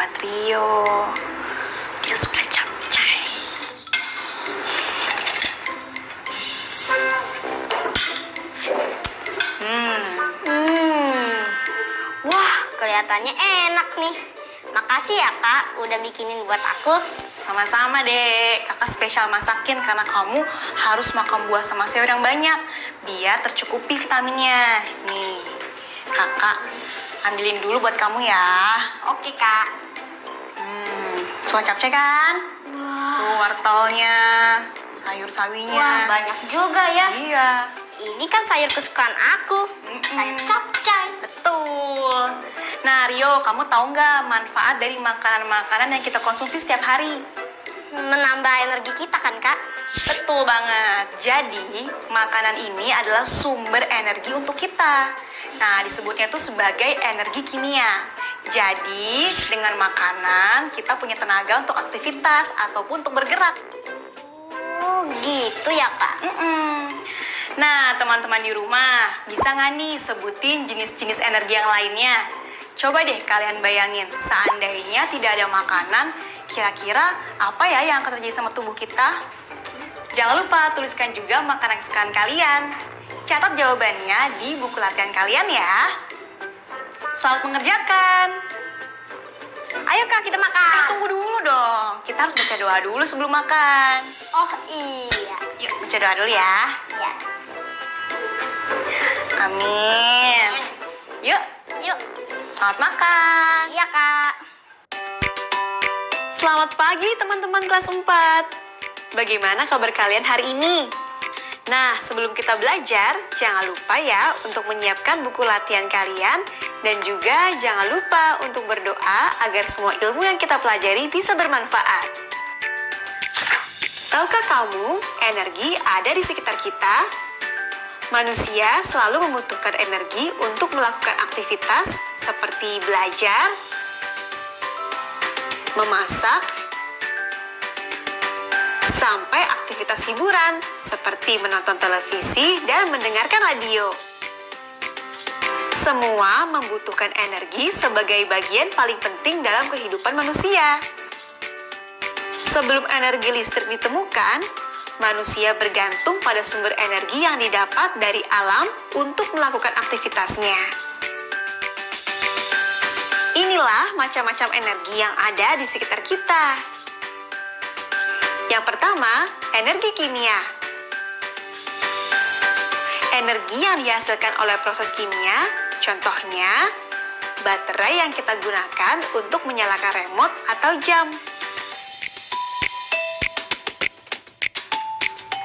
buat Rio. Dia suka capcay. Wah, kelihatannya enak nih. Makasih ya Kak, udah bikinin buat aku. Sama-sama dek, kakak spesial masakin karena kamu harus makan buah sama sayur yang banyak biar tercukupi vitaminnya. Nih, kakak ambilin dulu buat kamu ya. Oke Kak. Suka capcay kan? Wah, Tuh wortelnya, sayur sawinya. wah banyak juga ya. Iya, Ini kan sayur kesukaan aku. Sayur capcay. betul. Nah Rio, kamu tahu nggak manfaat dari makanan-makanan yang kita konsumsi setiap hari? Menambah energi kita kan Kak? Betul banget. Jadi, makanan ini adalah sumber energi untuk kita. Nah, disebutnya itu sebagai energi kimia. Jadi, dengan makanan, kita punya tenaga untuk aktivitas ataupun untuk bergerak. Oh gitu ya Kak? Nah, teman-teman di rumah, bisa nggak nih sebutin jenis-jenis energi yang lainnya? Coba deh kalian bayangin, seandainya tidak ada makanan, kira-kira apa ya yang akan terjadi sama tubuh kita? Jangan lupa tuliskan juga makanan kesukaan kalian. Catat jawabannya di buku latihan kalian ya. Selamat mengerjakan. Ayo Kak, kita makan. Tunggu dulu dong. Kita harus baca doa dulu sebelum makan. Oh iya. Yuk, baca doa dulu ya. Iya. Amin. Yuk, Yuk. selamat makan. Iya Kak. Selamat pagi teman-teman kelas 4. Bagaimana kabar kalian hari ini? Nah, sebelum kita belajar, jangan lupa ya untuk menyiapkan buku latihan kalian dan juga jangan lupa untuk berdoa agar semua ilmu yang kita pelajari bisa bermanfaat. Tahukah kamu, energi ada di sekitar kita? Manusia selalu membutuhkan energi untuk melakukan aktivitas seperti belajar, memasak, sampai aktivitas hiburan seperti menonton televisi dan mendengarkan radio. Semua membutuhkan energi sebagai bagian paling penting dalam kehidupan manusia. Sebelum energi listrik ditemukan, manusia bergantung pada sumber energi yang didapat dari alam untuk melakukan aktivitasnya. Inilah macam-macam energi yang ada di sekitar kita. Yang pertama, energi kimia. Energi yang dihasilkan oleh proses kimia, contohnya baterai yang kita gunakan untuk menyalakan remote atau jam.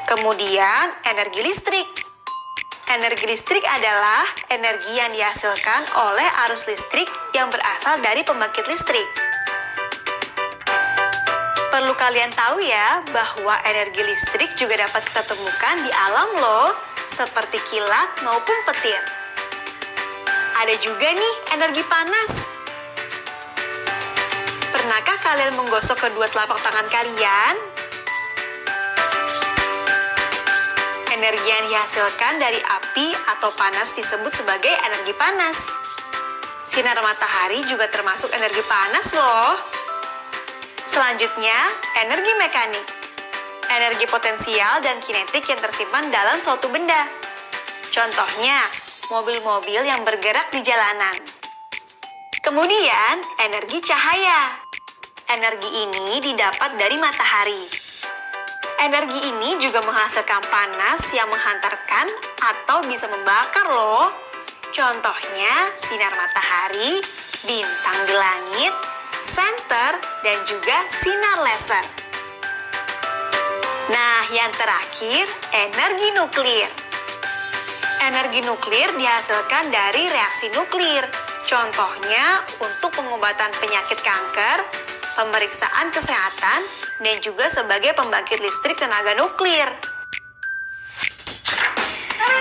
Kemudian, energi listrik. Energi listrik adalah energi yang dihasilkan oleh arus listrik yang berasal dari pembangkit listrik. Perlu kalian tahu ya, bahwa energi listrik juga dapat kita temukan di alam loh, seperti kilat maupun petir. Ada juga nih energi panas. Pernahkah kalian menggosok kedua telapak tangan kalian? Energi yang dihasilkan dari api atau panas disebut sebagai energi panas. Sinar matahari juga termasuk energi panas loh. Selanjutnya, energi mekanik. Energi potensial dan kinetik yang tersimpan dalam suatu benda. Contohnya, mobil-mobil yang bergerak di jalanan. Kemudian, energi cahaya. Energi ini didapat dari matahari. Energi ini juga menghasilkan panas yang menghantarkan atau bisa membakar loh. Contohnya sinar matahari, bintang di langit, senter, dan juga sinar laser. Nah, yang terakhir, energi nuklir. Energi nuklir dihasilkan dari reaksi nuklir. Contohnya untuk pengobatan penyakit kanker, pemeriksaan kesehatan, dan juga sebagai pembangkit listrik tenaga nuklir.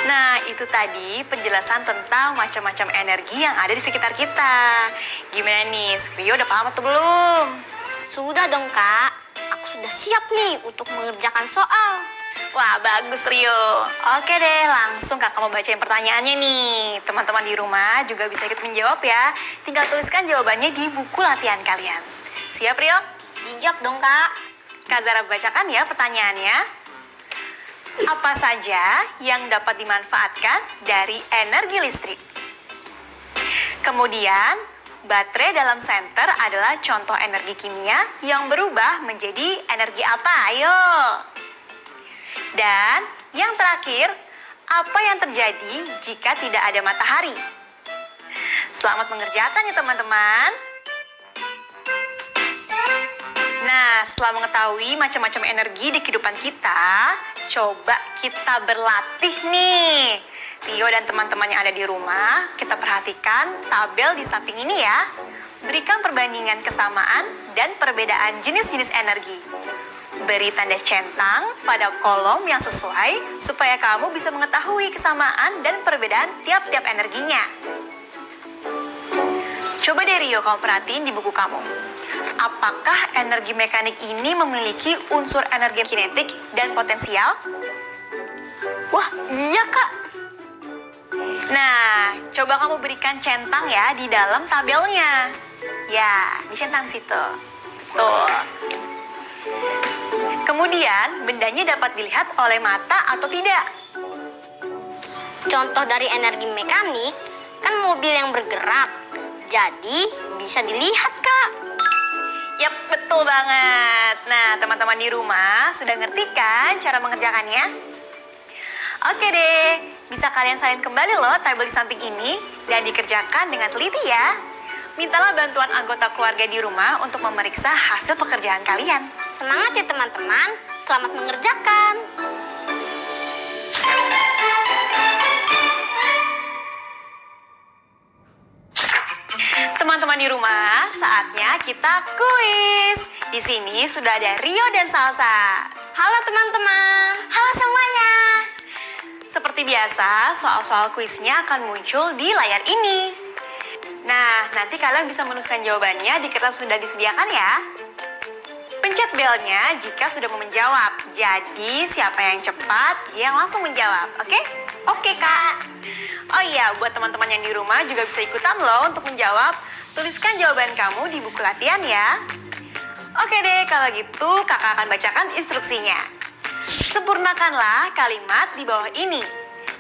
Nah, itu tadi penjelasan tentang macam-macam energi yang ada di sekitar kita. Gimana nih, Rio udah paham atau belum? Sudah dong Kak. Aku sudah siap nih untuk mengerjakan soal. Wah, bagus Rio. Oke deh, langsung kakak mau bacain pertanyaannya nih. Teman-teman di rumah juga bisa ikut menjawab ya. Tinggal tuliskan jawabannya di buku latihan kalian. Siap Rio? Siap dong, Kak. Kak Zara bacakan ya pertanyaannya. Apa saja yang dapat dimanfaatkan dari energi listrik? Kemudian, baterai dalam senter adalah contoh energi kimia yang berubah menjadi energi apa? Ayo. Dan yang terakhir, apa yang terjadi jika tidak ada matahari? Selamat mengerjakan ya teman-teman. Nah, setelah mengetahui macam-macam energi di kehidupan kita, coba kita berlatih nih. Rio dan teman-teman yang ada di rumah, kita perhatikan tabel di samping ini ya. Berikan perbandingan kesamaan dan perbedaan jenis-jenis energi. Beri tanda centang pada kolom yang sesuai supaya kamu bisa mengetahui kesamaan dan perbedaan tiap-tiap energinya. Coba deh Rio kamu perhatiin di buku kamu. Apakah energi mekanik ini memiliki unsur energi kinetik dan potensial? Wah, iya Kak. Nah, coba kamu berikan centang ya di dalam tabelnya. Ya, dicentang situ. Betul. Kemudian, bendanya dapat dilihat oleh mata atau tidak? Contoh dari energi mekanik kan mobil yang bergerak. Jadi bisa dilihat, Kak. Yap, betul banget. Nah, teman-teman di rumah sudah ngerti kan cara mengerjakannya? Oke deh, bisa kalian salin kembali loh tabel di samping ini dan dikerjakan dengan teliti ya. Mintalah bantuan anggota keluarga di rumah untuk memeriksa hasil pekerjaan kalian. Semangat ya teman-teman, selamat mengerjakan. Teman-teman di rumah, saatnya kita kuis. Di sini sudah ada Rio dan Salsa. Halo teman-teman. Halo semuanya. Seperti biasa, soal-soal kuisnya akan muncul di layar ini. Nah, nanti kalian bisa menuliskan jawabannya di kertas sudah disediakan ya. Pencet belnya jika sudah mau menjawab. Jadi, siapa yang cepat, dia yang langsung menjawab. Oke? Oke, Kak. Oh iya, buat teman-teman yang di rumah juga bisa ikutan loh untuk menjawab. Tuliskan jawaban kamu di buku latihan ya. Oke deh, kalau gitu kakak akan bacakan instruksinya. Sempurnakanlah kalimat di bawah ini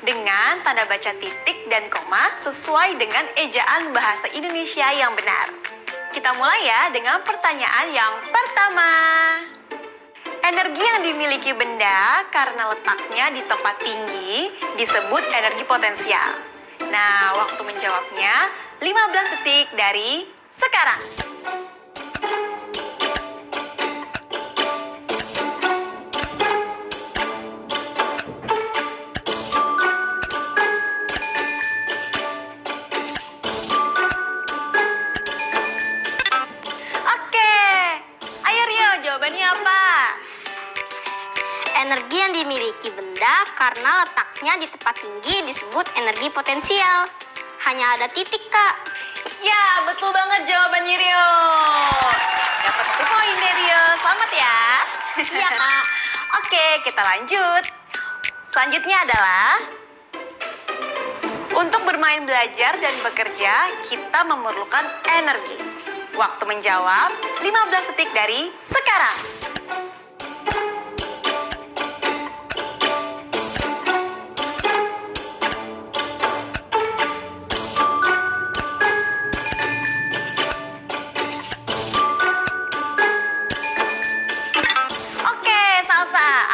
dengan tanda baca titik dan koma sesuai dengan ejaan bahasa Indonesia yang benar. Kita mulai ya dengan pertanyaan yang pertama. Energi yang dimiliki benda karena letaknya di tempat tinggi disebut energi potensial. Nah, waktu menjawabnya 15 detik dari sekarang. Energi yang dimiliki benda karena letaknya di tempat tinggi disebut energi potensial. Hanya ada titik, Kak. Ya, betul banget jawabannya Rio. Dapat 1 poin deh Rio. Selamat ya. Iya, Kak. Oke, kita lanjut. Selanjutnya adalah untuk bermain, belajar, dan bekerja, kita memerlukan energi. Waktu menjawab 15 detik dari sekarang.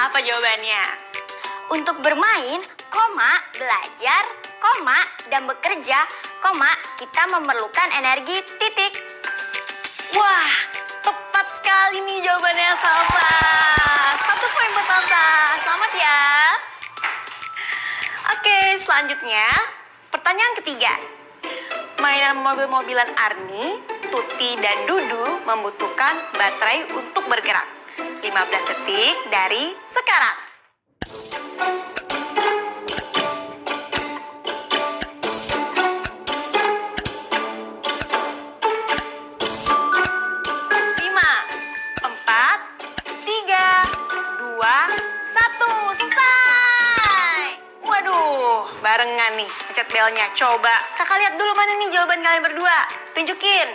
Apa jawabannya? Untuk bermain, belajar, dan bekerja, kita memerlukan energi titik. Wah, tepat sekali nih jawabannya Salsa. 1 poin buat Salsa. Selamat ya. Oke, selanjutnya pertanyaan ketiga. Mainan mobil-mobilan Arni, Tuti, dan Dudu membutuhkan baterai untuk bergerak. 15 detik dari sekarang. Lima, 4, 3, 2, 1. nih, pencet belnya. Coba, kakak lihat dulu mana nih jawaban kalian berdua. Tunjukin.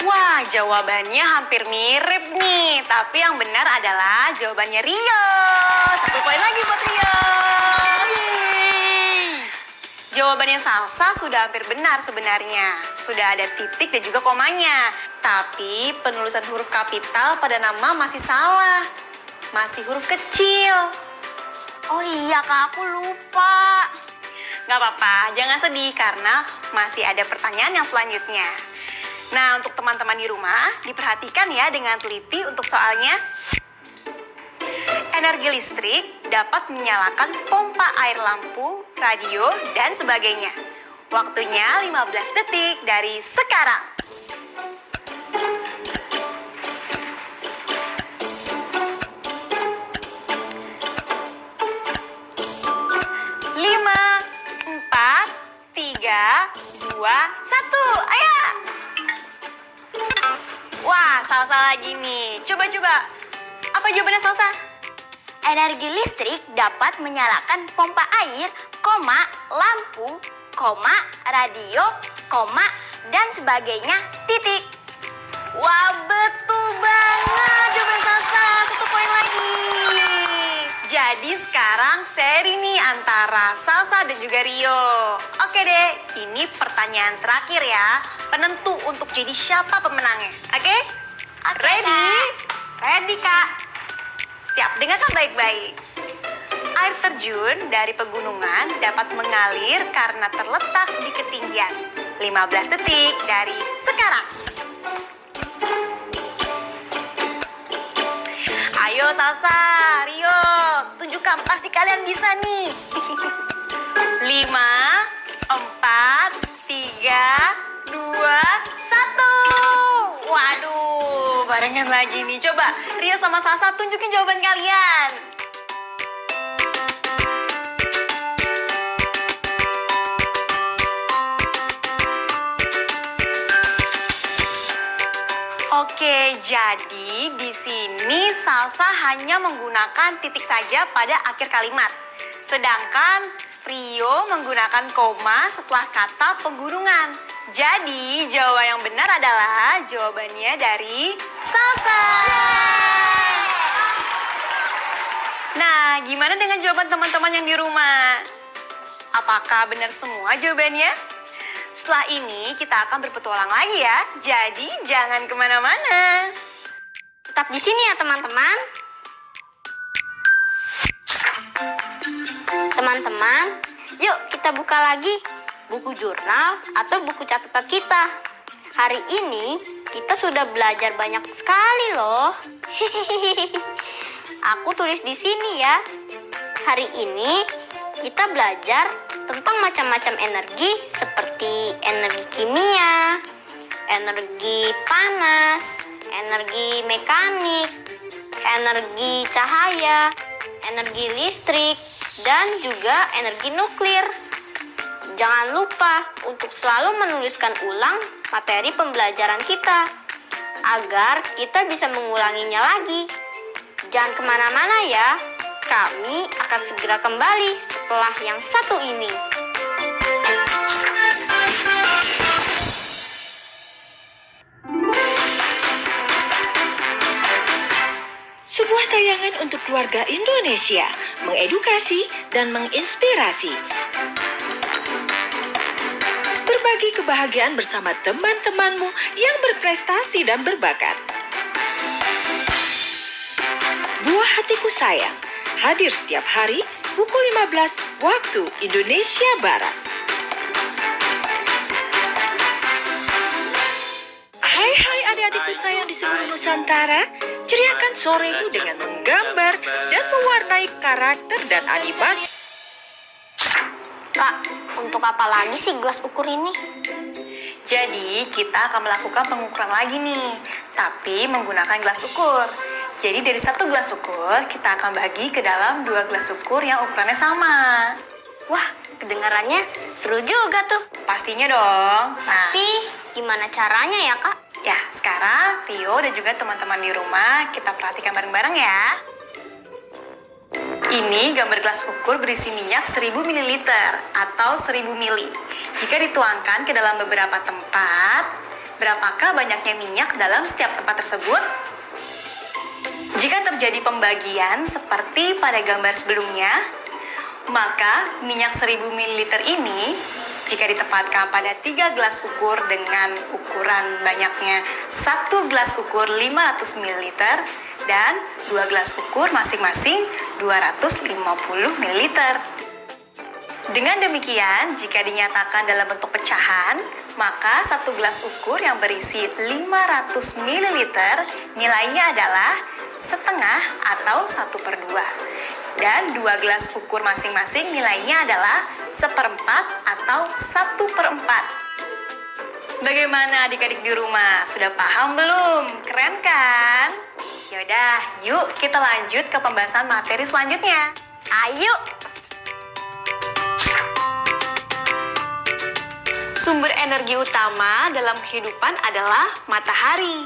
Wah, jawabannya hampir mirip nih. Tapi yang benar adalah jawabannya Rio. 1 poin lagi buat Rio. Jawabannya Salsa sudah hampir benar sebenarnya. Sudah ada titik dan juga komanya. Tapi penulisan huruf kapital pada nama masih salah. Masih huruf kecil. Oh iya Kak, aku lupa. Gak apa-apa, jangan sedih karena masih ada pertanyaan yang selanjutnya. Nah, untuk teman-teman di rumah, diperhatikan ya dengan teliti untuk soalnya. Energi listrik dapat menyalakan pompa air lampu, radio, dan sebagainya. Waktunya 15 detik dari sekarang. Lima, 4, 3, 2, 1. Ayo! Wah, salah lagi nih. Coba. Apa jawabannya Salsa? Energi listrik dapat menyalakan pompa air, lampu, radio, dan sebagainya, titik. Wah, betul banget jawaban Salsa. 1 poin lagi. Jadi sekarang seri nih antara Salsa dan juga Rio. Oke deh, ini pertanyaan terakhir ya. Penentu untuk jadi siapa pemenangnya. Oke? Ready? Ready, Kak. Siap, dengarkan baik-baik. Air terjun dari pegunungan dapat mengalir karena terletak di ketinggian. 15 detik dari sekarang. Ayo Salsa, Rio, tunjukkan, pasti kalian bisa nih. 5, 4, 3, 2, 1. Waduh, barengan lagi nih. Coba Rio sama Salsa tunjukin jawaban kalian. Oke, jadi di sini Salsa hanya menggunakan titik saja pada akhir kalimat. Sedangkan Rio menggunakan koma setelah kata pegunungan. Jadi jawaban yang benar adalah jawabannya dari Salsa. Nah, gimana dengan jawaban teman-teman yang di rumah? Apakah benar semua jawabannya? Setelah ini kita akan berpetualang lagi ya. Jadi jangan kemana-mana. Tetap di sini ya teman-teman. Teman-teman, yuk kita buka lagi buku jurnal atau buku catatan kita. Hari ini kita sudah belajar banyak sekali loh. Aku tulis di sini ya. Hari ini kita belajar tentang macam-macam energi seperti energi kimia, energi panas, energi mekanik, energi cahaya, energi listrik, dan juga energi nuklir. Jangan lupa untuk selalu menuliskan ulang materi pembelajaran kita agar kita bisa mengulanginya lagi. Jangan kemana-mana ya. Kami akan segera kembali setelah yang satu ini. Sebuah tayangan untuk keluarga Indonesia, mengedukasi dan menginspirasi. Berbagi kebahagiaan bersama teman-temanmu yang berprestasi dan berbakat. Buah Hatiku Sayang hadir setiap hari pukul 15 waktu Indonesia Barat. Hai adik-adikku sayang di seluruh Nusantara, ceriakan soremu dengan menggambar dan mewarnai karakter dan animasi. Kak, untuk apa lagi sih gelas ukur ini? Jadi kita akan melakukan pengukuran lagi nih, tapi menggunakan gelas ukur. Jadi dari 1 gelas ukur, kita akan bagi ke dalam 2 gelas ukur yang ukurannya sama. Wah, kedengarannya seru juga tuh. Pastinya dong. Nah, Tapi gimana caranya ya, Kak? Ya, sekarang Tio dan juga teman-teman di rumah kita perhatikan bareng-bareng ya. Ini gambar gelas ukur berisi minyak 1000 ml atau 1000 ml. Jika dituangkan ke dalam beberapa tempat, berapakah banyaknya minyak dalam setiap tempat tersebut? Jika terjadi pembagian seperti pada gambar sebelumnya, maka minyak 1000 ml ini jika ditempatkan pada 3 gelas ukur dengan ukuran banyaknya 1 gelas ukur 500 ml dan 2 gelas ukur masing-masing 250 ml. Dengan demikian, jika dinyatakan dalam bentuk pecahan, maka 1 gelas ukur yang berisi 500 ml nilainya adalah setengah atau 1/2. Dan 2 gelas ukur masing-masing nilainya adalah 1/4 atau 1/4. Bagaimana adik-adik di rumah? Sudah paham belum? Keren kan? Yaudah, yuk kita lanjut ke pembahasan materi selanjutnya. Ayo! Sumber energi utama dalam kehidupan adalah matahari.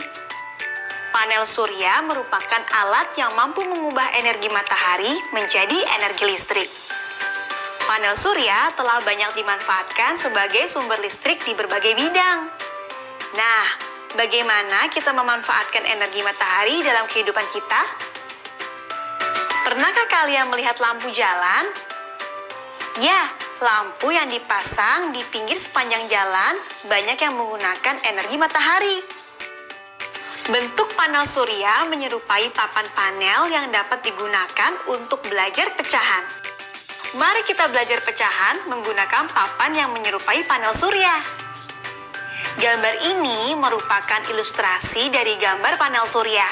Panel surya merupakan alat yang mampu mengubah energi matahari menjadi energi listrik. Panel surya telah banyak dimanfaatkan sebagai sumber listrik di berbagai bidang. Nah, bagaimana kita memanfaatkan energi matahari dalam kehidupan kita? Pernahkah kalian melihat lampu jalan? Ya, lampu yang dipasang di pinggir sepanjang jalan banyak yang menggunakan energi matahari. Bentuk panel surya menyerupai papan panel yang dapat digunakan untuk belajar pecahan. Mari kita belajar pecahan menggunakan papan yang menyerupai panel surya. Gambar ini merupakan ilustrasi dari gambar panel surya.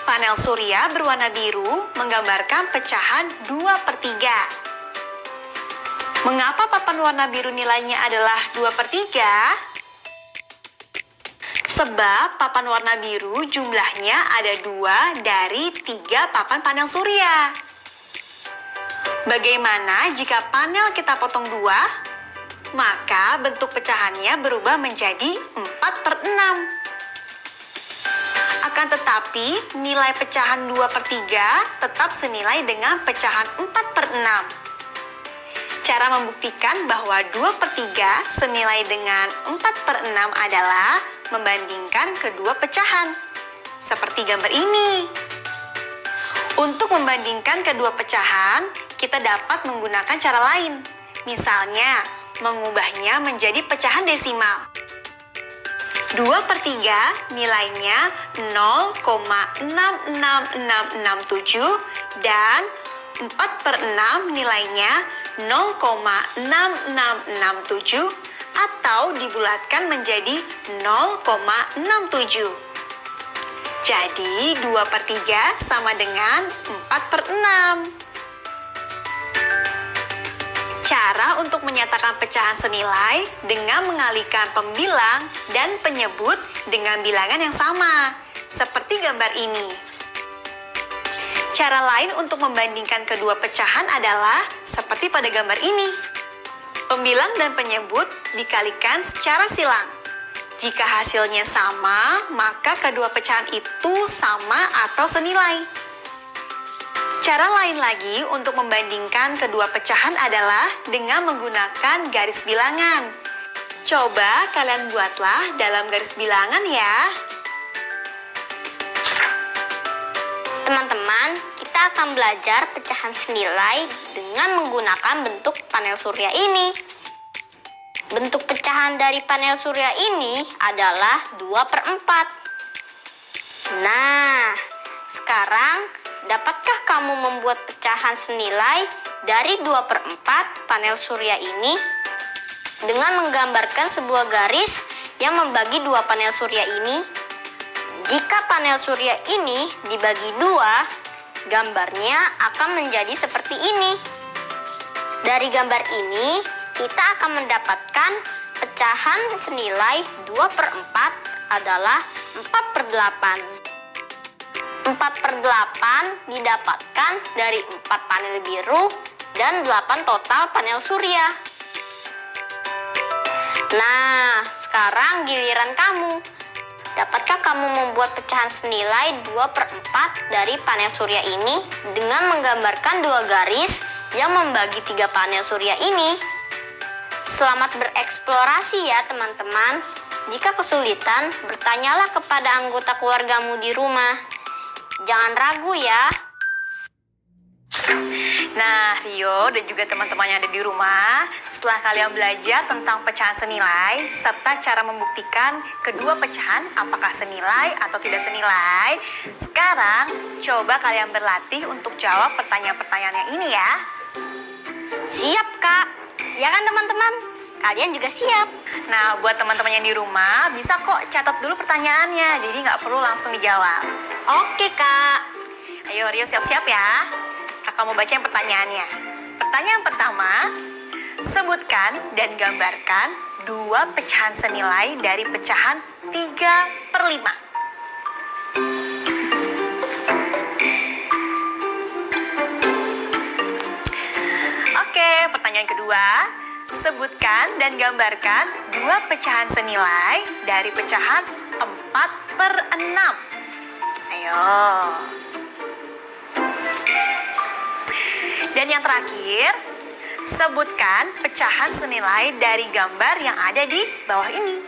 Panel surya berwarna biru menggambarkan pecahan 2/3. Mengapa papan warna biru nilainya adalah 2/3? Sebab papan warna biru jumlahnya ada 2 dari 3 papan panel surya. Bagaimana jika panel kita potong 2? Maka bentuk pecahannya berubah menjadi 4/6. Akan tetapi, nilai pecahan 2/3 tetap senilai dengan pecahan 4/6. Cara membuktikan bahwa 2/3 senilai dengan 4/6 adalah membandingkan kedua pecahan. Seperti gambar ini. Untuk membandingkan kedua pecahan, kita dapat menggunakan cara lain. Misalnya, mengubahnya menjadi pecahan desimal. 2/3 nilainya 0,66667 dan 4/6 nilainya 0,6667 atau dibulatkan menjadi 0,67. Jadi 2/3 sama dengan 4/6. Cara untuk menyatakan pecahan senilai dengan mengalihkan pembilang dan penyebut dengan bilangan yang sama, seperti gambar ini. Cara lain untuk membandingkan kedua pecahan adalah seperti pada gambar ini. Pembilang dan penyebut dikalikan secara silang. Jika hasilnya sama, maka kedua pecahan itu sama atau senilai. Cara lain lagi untuk membandingkan kedua pecahan adalah dengan menggunakan garis bilangan. Coba kalian buatlah dalam garis bilangan ya. Teman-teman, kita akan belajar pecahan senilai dengan menggunakan bentuk panel surya ini. Bentuk pecahan dari panel surya ini adalah 2/4. Nah, sekarang dapatkah kamu membuat pecahan senilai dari 2/4 panel surya ini dengan menggambarkan sebuah garis yang membagi dua panel surya ini? Jika panel surya ini dibagi 2, gambarnya akan menjadi seperti ini. Dari gambar ini, kita akan mendapatkan pecahan senilai 2/4 adalah 4/8. 4/8 didapatkan dari 4 panel biru dan 8 total panel surya. Nah, sekarang giliran kamu. dapatkah kamu membuat pecahan senilai 2/4 dari panel surya ini dengan menggambarkan dua garis yang membagi 3 panel surya ini? Selamat bereksplorasi ya teman-teman. Jika kesulitan, bertanyalah kepada anggota keluargamu di rumah. Jangan ragu ya. Nah, Rio dan juga teman-teman yang ada di rumah, setelah kalian belajar tentang pecahan senilai serta cara membuktikan kedua pecahan apakah senilai atau tidak senilai, sekarang coba kalian berlatih untuk jawab pertanyaan-pertanyaan yang ini ya. Siap, Kak. Ya kan teman-teman? Kalian juga siap. Nah, buat teman-teman yang di rumah, bisa kok catat dulu pertanyaannya, jadi nggak perlu langsung dijawab. Oke, Kak. Ayo Rio siap-siap ya. Kakak mau baca yang pertanyaannya. Pertanyaan pertama, sebutkan dan gambarkan dua pecahan senilai dari pecahan 3/5. Oke, pertanyaan kedua, sebutkan dan gambarkan dua pecahan senilai dari pecahan 4/6. Ayo. Dan yang terakhir, sebutkan pecahan senilai dari gambar yang ada di bawah ini.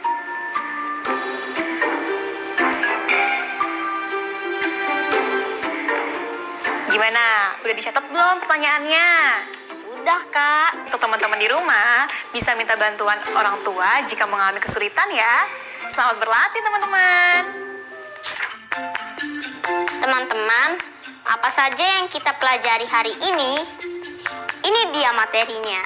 Gimana? Udah dicatat belum pertanyaannya? Sudah, Kak. Untuk teman-teman di rumah, bisa minta bantuan orang tua jika mengalami kesulitan ya. Selamat berlatih teman-teman. Teman-teman, apa saja yang kita pelajari hari ini? Ini dia materinya.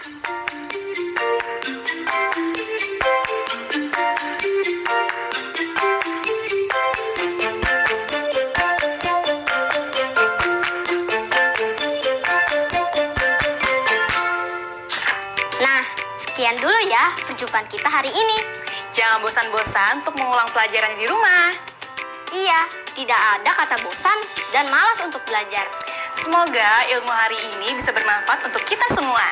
Nah, sekian dulu ya perjumpaan kita hari ini. Jangan bosan-bosan untuk mengulang pelajaran di rumah. Iya, tidak ada kata bosan dan malas untuk belajar. Semoga ilmu hari ini bisa bermanfaat untuk kita semua.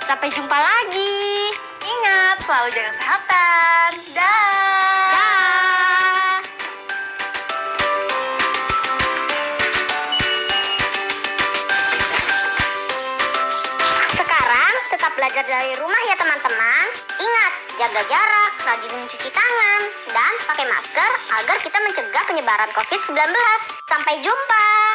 Sampai jumpa lagi. Ingat, selalu jaga kesehatan. Dah. Dah. Sekarang tetap belajar dari rumah ya teman-teman. Ingat, jaga jarak, rajin mencuci tangan, dan pakai masker agar kita mencegah penyebaran COVID-19. Sampai jumpa.